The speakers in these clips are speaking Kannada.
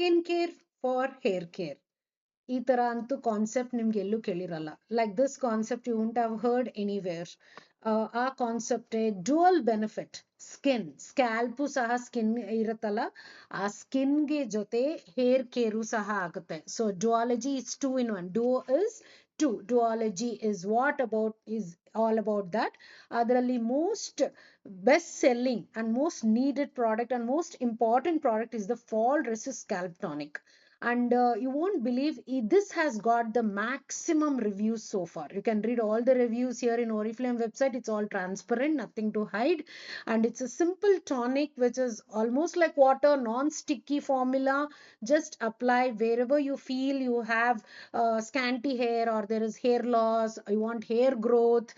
Skin care for hair care. ಈ ತರ ಅಂತೂ ಕಾನ್ಸೆಪ್ಟ್ ನಿಮ್ಗೆ ಎಲ್ಲೂ ಕೇಳಿರಲ್ಲ. Like this concept you won't have heard anywhere. ಆ ಕಾನ್ಸೆಪ್ಟ್ ಡ್ಯುಯಲ್ ಬೆನಿಫಿಟ್. ಸ್ಕ್ಯಾಲ್ಪು ಸಹ ಸ್ಕಿನ್ ಇರುತ್ತಲ್ಲ, ಆ ಸ್ಕಿನ್ಗೆ ಜೊತೆ ಹೇರ್ ಕೇರು ಸಹ ಆಗುತ್ತೆ. So duology is 2 in 1. Duology is all about that. ಅದರಲ್ಲಿ most best selling and most needed product and most important product is the fall resist scalp tonic. And you won't believe this has got the maximum reviews so far. You can read all the reviews here in Oriflame website. It's all transparent, nothing to hide, and it's a simple tonic which is almost like water, non-sticky formula. Just apply wherever you feel you have scanty hair or there is hair loss, you want hair growth.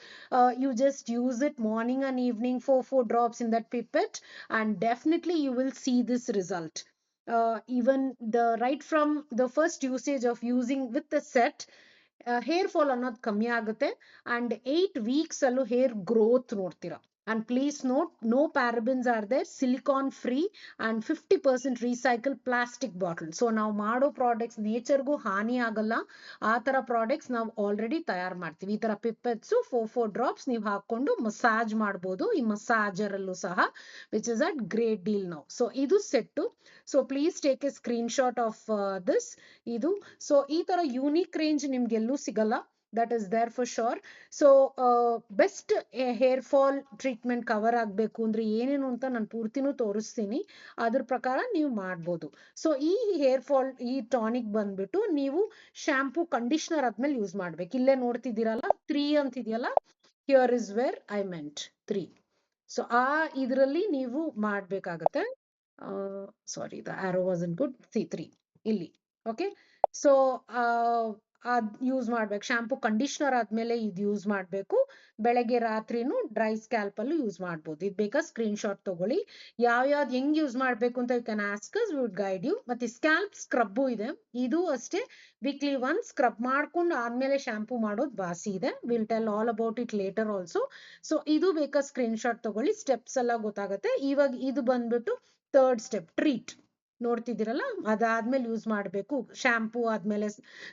You just use it morning and evening, 4 drops in that pipette, and definitely you will see this result. Even the right from the first usage of using with the set, hair fall ಅನ್ನೋದು ಕಮ್ಮಿ ಆಗುತ್ತೆ. ಅಂಡ್ 8 weeks ಅಲ್ಲೂ ಹೇರ್ ಗ್ರೋತ್ ನೋಡ್ತೀರಾ. And please note, no parabens are there, silicone free and 50% recycle plastic bottle. So ನಾವು ಮಾಡೋ ಪ್ರಾಡಕ್ಟ್ಸ್ ನೇಚರ್ಗೂ ಹಾನಿ ಆಗಲ್ಲ. ಆ ತರ ಪ್ರಾಡಕ್ಟ್ಸ್ ನಾವು ಆಲ್ರೆಡಿ ತಯಾರು ಮಾಡ್ತೀವಿ. ಈ ತರ ಪಿಪ್ಪೆಟ್ಸ್ 4 drops ನೀವು ಹಾಕೊಂಡು ಮಸಾಜ್ ಮಾಡ್ಬೋದು ಈ ಮಸಾಜರ್ ಅಲ್ಲೂ ಸಹ, which is at great deal now. So ಇದು set. So please take a screenshot of this. ಇದು ಸೊ ಈ ತರ ಯೂನಿಕ್ ರೇಂಜ್ ನಿಮ್ಗೆಲ್ಲೂ ಸಿಗಲ್ಲ. That is there for sure. So best hair fall treatment cover ಆಗಬೇಕು ಅಂದ್ರೆ ಏನೇನು ಅಂತ ನಾನು ಪೂರ್ತಿನೂ ತೋರಿಸ್ತೀನಿ. ಅದ್ರ ಪ್ರಕಾರ ನೀವು ಮಾಡ್ಬೋದು. ಸೊ ಈ ಹೇರ್ ಫಾಲ್ ಈ ಟಾನಿಕ್ ಬಂದ್ಬಿಟ್ಟು ನೀವು ಶಾಂಪೂ ಕಂಡೀಷನರ್ ಆದ್ಮೇಲೆ ಯೂಸ್ ಮಾಡ್ಬೇಕು. ಇಲ್ಲೇ ನೋಡ್ತಿದ್ದೀರಲ್ಲ 3 ಅಂತಿದೆಯಲ್ಲ, here is where I meant 3. So ಇದರಲ್ಲಿ ನೀವು ಮಾಡ್ಬೇಕಾಗತ್ತೆ. Sorry, the arrow wasn't good. 3 ಇಲ್ಲಿ. ಓಕೆ, ಸೊ ಅದ್ ಯೂಸ್ ಮಾಡ್ಬೇಕು. ಶಾಂಪೂ ಕಂಡೀಷನರ್ ಆದ್ಮೇಲೆ ಇದು ಯೂಸ್ ಮಾಡ್ಬೇಕು. ಬೆಳಗ್ಗೆ ರಾತ್ರಿನೂ ಡ್ರೈ ಸ್ಕ್ಯಾಲ್ಪ್ ಅಲ್ಲೂ ಯೂಸ್ ಮಾಡ್ಬೋದು. ಇದು ಬೇಕಾ ಸ್ಕ್ರೀನ್ ಶಾಟ್ ತಗೊಳ್ಳಿ. ಯಾವ್ಯಾವ್ದು ಹೆಂಗ್ ಯೂಸ್ ಮಾಡ್ಬೇಕು ಅಂತ you can ask us, we would guide you. ಮತ್ತೆ ಸ್ಕ್ಯಾಲ್ಪ್ ಸ್ಕ್ರಬ್ಬು ಇದೆ, ಇದು ಅಷ್ಟೇ ವೀಕ್ಲಿ ಒನ್ಸ್ ಸ್ಕ್ರಬ್ ಮಾಡ್ಕೊಂಡು ಆದ್ಮೇಲೆ ಶಾಂಪೂ ಮಾಡೋದು ವಾಸಿ ಇದೆ. Will tell all about it later also. So ಇದು ಬೇಕಾ ಸ್ಕ್ರೀನ್ ಶಾಟ್ ತಗೊಳ್ಳಿ, ಸ್ಟೆಪ್ಸ್ ಎಲ್ಲ ಗೊತ್ತಾಗುತ್ತೆ. ಇವಾಗ ಇದು ಬಂದ್ಬಿಟ್ಟು 3rd ಸ್ಟೆಪ್, ಟ್ರೀಟ್. ನೋಡ್ತಿದ್ದೀರಲ್ಲ, ಅದಾದ್ಮೇಲೆ ಯೂಸ್ ಮಾಡಬೇಕು. ಶಾಂಪೂ ಆದ್ಮೇಲೆ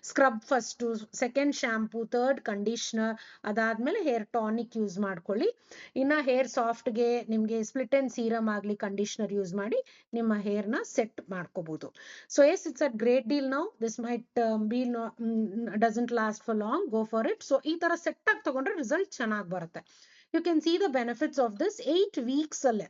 scrub first, second shampoo, 3rd conditioner, ಅದಾದ್ಮೇಲೆ ಹೇರ್ ಟಾನಿಕ್ ಯೂಸ್ ಮಾಡ್ಕೊಳ್ಳಿ. ಇನ್ನ ಹೇರ್ ಸಾಫ್ಟ್ಗೆ ನಿಮ್ಗೆ ಸ್ಪ್ಲಿಟ್ ಅಂಡ್ ಸೀರಮ್ ಆಗ್ಲಿ ಕಂಡೀಷನರ್ ಯೂಸ್ ಮಾಡಿ ನಿಮ್ಮ ಹೇರ್ನ ಸೆಟ್ ಮಾಡ್ಕೋಬಹುದು. So yes, it's a great deal now. This might be doesn't last for long, go for it. So ಈ ತರ ಸೆಟ್ ಆಗಿ ತಗೊಂಡ್ರೆ ರಿಸಲ್ಟ್ ಚೆನ್ನಾಗಿ ಬರುತ್ತೆ. You can see the benefits of this 8 weeks ಅಲ್ಲೇ.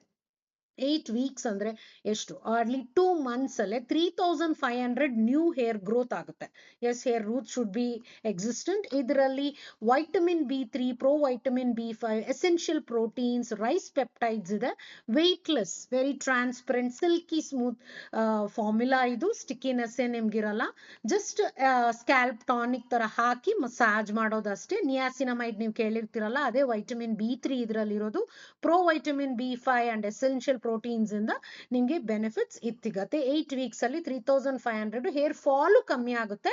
8 weeks ಅಂದ್ರೆ ಎಷ್ಟು? ಹಾರ್ಡ್ಲಿ 2 months ಅಲ್ಲೇ 3500 ನ್ಯೂ ಹೇರ್ ಗ್ರೋತ್ ಆಗುತ್ತೆ. Yes, hair root should be existent. ಇದರಲ್ಲಿ vitamin B3, pro vitamin B5, essential proteins, rice peptides ಇದೆ. Weightless, very transparent, silky smooth formula. ಇದು ಸ್ಟಿಕ್ಕಿನೆಸ್ ನಿಮ್ಗಿರಲ್ಲ. ಜಸ್ಟ್ ಸ್ಕ್ಯಾಲ್ಪ್ ಟಾನಿಕ್ ತರ ಹಾಕಿ ಮಸಾಜ್ ಮಾಡೋದಷ್ಟೇ. ನಿಯಾಸಿನಮೈಡ್ ನೀವು ಕೇಳಿರ್ತಿರಲ್ಲ, ಅದೇ ವೈಟಮಿನ್ B3 ಇದರಲ್ಲಿರೋದು. Pro vitamin B5 and essential proteins ಇಂದ ನಿಮ್ಗೆ ಬೆನಿಫಿಟ್ಸ್ ಸಿಗತ್ತೆ. 8 weeks ಅಲ್ಲಿ 3500. ಹೇರ್ ಫಾಲ್ ಕಮ್ಮಿ ಆಗುತ್ತೆ.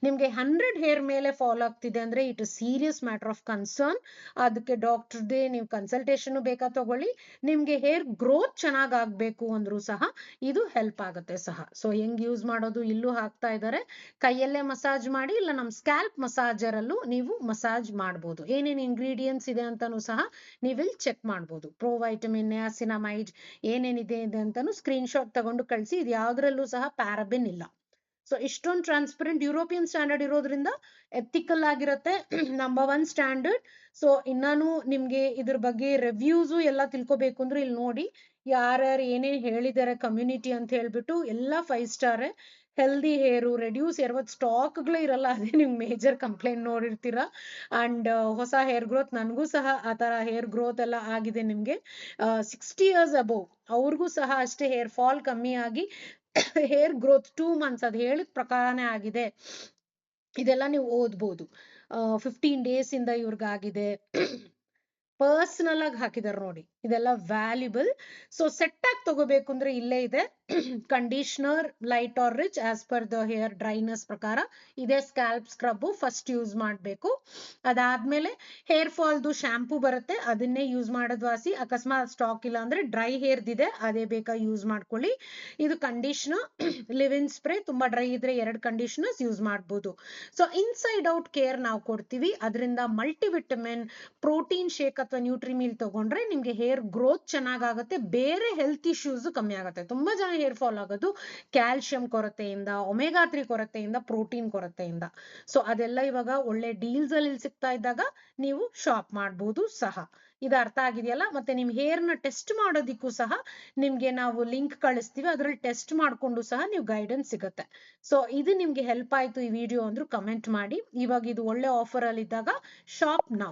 ನಿಮ್ಗೆ 100 ಹೇರ್ ಮೇಲೆ ಫಾಲ್ ಆಗ್ತಿದೆ ಅಂದ್ರೆ it is serious matter of concern. ಅದಕ್ಕೆ ಡಾಕ್ಟರ್ ದೇ ನೀವು ಕನ್ಸಲ್ಟೇಷನ್ ಬೇಕಾ ತಗೊಳ್ಳಿ. ನಿಮ್ಗೆ ಹೇರ್ ಗ್ರೋತ್ ಚೆನ್ನಾಗ್ ಆಗ್ಬೇಕು ಅಂದ್ರೂ ಸಹ ಇದು ಹೆಲ್ಪ್ ಆಗುತ್ತೆ ಸಹ. ಸೊ ಹೆಂಗ್ ಯೂಸ್ ಮಾಡೋದು ಇಲ್ಲೂ ಹಾಕ್ತಾ ಇದ್ದಾರೆ. ಕೈಯಲ್ಲೇ ಮಸಾಜ್ ಮಾಡಿ, ಇಲ್ಲ ನಮ್ ಸ್ಕ್ಯಾಲ್ಪ್ ಮಸಾಜರ್ ಅಲ್ಲೂ ನೀವು ಮಸಾಜ್ ಮಾಡ್ಬೋದು. ಏನೇನ್ ಇಂಗ್ರೀಡಿಯೆಂಟ್ಸ್ ಇದೆ ಅಂತಾನು ಸಹ ನೀವಿಲ್ಲಿ ಚೆಕ್ ಮಾಡ್ಬೋದು. ಪ್ರೋ ವೈಟಮಿನ್, ನಿಯಾಸಿನಮೈಡ್ ಏನೇನಿದೆ ಅಂತಾನು ಸ್ಕ್ರೀನ್ ಶಾಟ್ ತಗೊಂಡು ಕಳಿಸಿ. ಇದು ಯಾವ್ದ್ರಲ್ಲೂ ಸಹ ಪ್ಯಾರಬಿನ್ ಇಲ್ಲ. ಸೊ ಇಷ್ಟೊಂದು ಟ್ರಾನ್ಸ್ಪರೆಂಟ್, ಯುರೋಪಿಯನ್ ಸ್ಟ್ಯಾಂಡರ್ಡ್ ಇರೋದ್ರಿಂದ ಎಥಿಕಲ್ ಆಗಿರುತ್ತೆ. Number 1 standard. ಸೊ ಇನ್ನಾನು ನಿಮ್ಗೆ ಇದ್ರ ಬಗ್ಗೆ ರಿವ್ಯೂಸು ಎಲ್ಲ ತಿಳ್ಕೊಬೇಕು ಅಂದ್ರೆ ಇಲ್ಲಿ ನೋಡಿ, ಯಾರ್ಯಾರು ಏನೇನ್ ಹೇಳಿದ್ದಾರೆ ಕಮ್ಯುನಿಟಿ ಅಂತ ಹೇಳ್ಬಿಟ್ಟು ಎಲ್ಲ 5 ಸ್ಟಾರ್. ಹೆಲ್ದಿ ಹೇರು, ರೆಡ್ಯೂಸ್ ಹೇರ್, ಸ್ಟಾಕ್ಗಳೇ ಇರಲ್ಲ, ಅದೇ ನಿಮ್ಗೆ ಮೇಜರ್ ಕಂಪ್ಲೇಂಟ್ ನೋಡಿರ್ತೀರಾ. ಅಂಡ್ ಹೊಸ ಹೇರ್ ಗ್ರೋತ್, ನನಗೂ ಸಹ ಆ ತರ ಹೇರ್ ಗ್ರೋತ್ ಎಲ್ಲ ಆಗಿದೆ. ನಿಮ್ಗೆ 60 years ಅಬೋವ್ ಅವ್ರಿಗೂ ಸಹ ಅಷ್ಟೇ ಹೇರ್ ಫಾಲ್ ಕಮ್ಮಿ ಆಗಿ ಹೇರ್ ಗ್ರೋತ್ 2 months ಅದು ಹೇಳಿದ ಪ್ರಕಾರನೇ ಆಗಿದೆ. ಇದೆಲ್ಲ ನೀವು ಓದ್ಬೋದು. 15 days ಇಂದ ಇವ್ರಿಗಾಗಿದೆ. ಪರ್ಸನಲ್ ಆಗಿ ಹಾಕಿದಾರೆ ನೋಡಿ. ಇದೆಲ್ಲ ವ್ಯಾಲ್ಯೂಬಲ್. ಸೊ ಸೆಟ್ ಆಗಿ ತಗೋಬೇಕು ಅಂದ್ರೆ ಇಲ್ಲೇ ಇದೆ conditioner light R rich as per the hair dryness ಪ್ರಕಾರ. ಇದೇ ಸ್ಕ್ಯಾಲ್ಪ್ ಸ್ಕ್ರಬ್ ಫಸ್ಟ್ ಯೂಸ್ ಮಾಡಬೇಕು. ಅದಾದ್ಮೇಲೆ ಹೇರ್ ಫಾಲ್ದು ಶಾಂಪೂ ಬರುತ್ತೆ, ಅದನ್ನೇ ಯೂಸ್ ಮಾಡೋದು ವಾಸಿ. ಅಕಸ್ಮಾತ್ ಸ್ಟಾಕ್ ಇಲ್ಲ ಅಂದ್ರೆ ಡ್ರೈ ಹೇರ್ದಿದೆ, ಅದೇ ಬೇಕಾ ಯೂಸ್ ಮಾಡ್ಕೊಳ್ಳಿ. ಇದು ಕಂಡೀಷನರ್. ಲಿವ್ ಇನ್ ಸ್ಪ್ರೇ ತುಂಬಾ ಡ್ರೈ ಇದ್ರೆ 2 ಕಂಡೀಷನರ್ಸ್ ಯೂಸ್ ಮಾಡ್ಬೋದು. ಸೊ ಇನ್ಸೈಡ್ ಔಟ್ ಕೇರ್ ನಾವು ಕೊಡ್ತೀವಿ. ಅದರಿಂದ ಮಲ್ಟಿವಿಟಮಿನ್, ಪ್ರೋಟೀನ್ ಶೇಕ್ ಅಥವಾ ನ್ಯೂಟ್ರಿ ಮೀಲ್ ತಗೊಂಡ್ರೆ ನಿಮ್ಗೆ ಹೇರ್ ಗ್ರೋತ್ ಚೆನ್ನಾಗಾಗುತ್ತೆ, ಬೇರೆ ಹೆಲ್ತ್ ಇಶ್ಯೂಸ್ ಕಮ್ಮಿ ಆಗುತ್ತೆ. ತುಂಬಾ ಜನ ಹೇರ್ ಫಾಲ್ ಆಗೋದು ಕ್ಯಾಲ್ಸಿಯಂ ಕೊರತೆಯಿಂದ, ಒಮೆಗಾ 3 ಕೊರತೆಯಿಂದ, ಪ್ರೋಟೀನ್ ಕೊರತೆಯಿಂದ. ಸೊ ಅದೆಲ್ಲ ಇವಾಗ ಒಳ್ಳೆ ಡೀಲ್ಸ್ ಅಲ್ಲಿ ಸಿಗ್ತಾ ಇದ್ದಾಗ ನೀವು ಶಾಪ್ ಮಾಡ್ಬೋದು ಸಹ. ಇದು ಅರ್ಥ ಆಗಿದೆಯಲ್ಲ? ಮತ್ತೆ ನಿಮ್ ಹೇರ್ ನ ಟೆಸ್ಟ್ ಮಾಡೋದಿಕ್ಕೂ ಸಹ ನಿಮ್ಗೆ ನಾವು ಲಿಂಕ್ ಕಳಿಸ್ತೀವಿ, ಅದ್ರಲ್ಲಿ ಟೆಸ್ಟ್ ಮಾಡ್ಕೊಂಡು ಸಹ ನೀವು ಗೈಡೆನ್ಸ್ ಸಿಗುತ್ತೆ. ಸೊ ಇದು ನಿಮ್ಗೆ ಹೆಲ್ಪ್ ಆಯ್ತು ಈ ವಿಡಿಯೋ ಅಂದ್ರೂ ಕಮೆಂಟ್ ಮಾಡಿ. ಇವಾಗ ಇದು ಒಳ್ಳೆ ಆಫರ್ ಅಲ್ಲಿ ಇದ್ದಾಗ ಶಾಪ್ ನಾವು